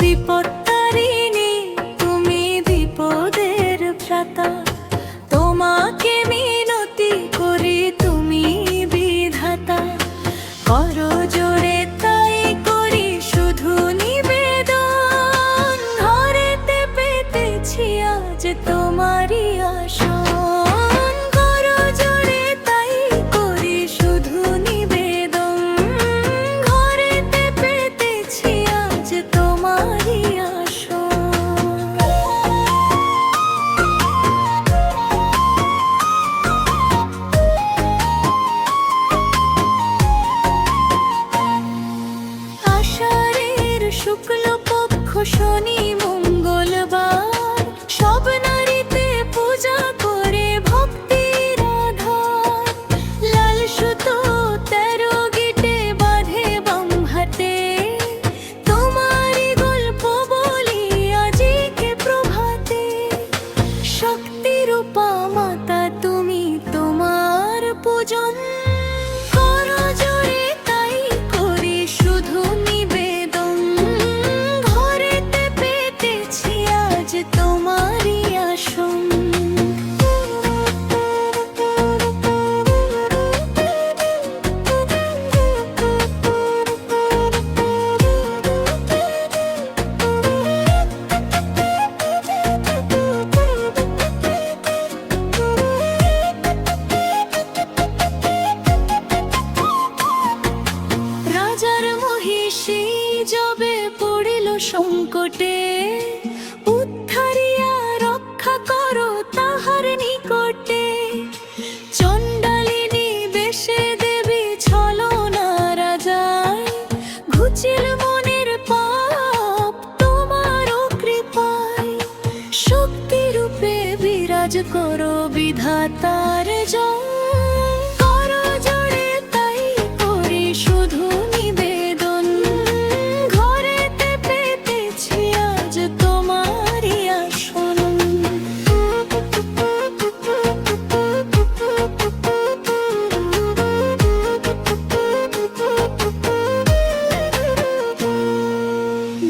বিপত্তারিণী তুমি বিপদের ভ্রাতা, তোমাকে মিনতি করি তুমি বিধাতা। করো জোরে তাই করি শুধু নিবেদন, ঘরেতে পেতেছি আজ তোমারই আসন। করো জোরে তাই করি শুধু নিবেদন, ঘরেতে পেতেছি আজ তোমারই আসন। আষাঢ়ের শুক্লপক্ষ শনি মঙ্গলবার, সব নারীতে পূজা করে ভক্তির আধার। লাল সুতো 13 গিটে বাঁধে বাম হাতে, তোমারই গল্প বলি আজিকে প্রভাতে। শক্তিরূপা মাতা তুমি, তোমার পূজন করো জোরে তাই করি শুধু নিবেদন, ঘরেতে পেতেছি আজ তোমারই আসন। রাজার মহিষী যবে পড়িল সংকটে, উদ্ধারিয়া রক্ষা করো তাহার নিকটে। চণ্ডালিনী বেশে দেবী ছলনা রাজায়, ঘুচিল মনের পাপ তোমার কৃপায়। শক্তিরূপে বিরাজ করো বিধাতার জয়, করো জোরে তাই করি শুধু নিবেদন, ঘরেতে পেতেছি আজ তোমারই আসন।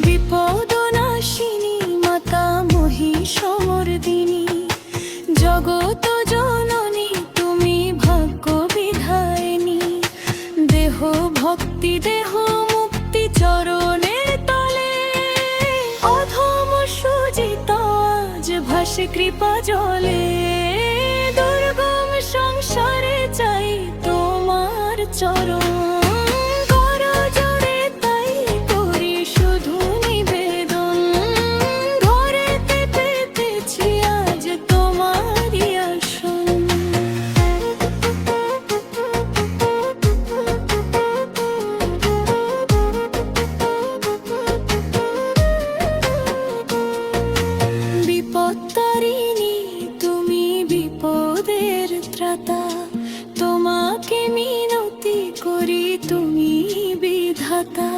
বিপদনাশিনী মাতা মহিষমর্দিনী, জগত জননী তুমি ভাগ্য বিধায়িনী। দেহ ভক্তি দেহ মুক্তি চরণের তলে, অধম সুজিত আজ ভাসে কৃপা জলে। দুর্গম সংসারে চাই তোমার চরণ, করো জোরে তাই করি শুধু নিবেদন, ঘরেতে পেতেছি আজ তোমারই আসন। বিপত্তারিণী তুমি বিপদের ত্রাতা, তোমাকে মিনতি করি তুমি বিধাতা।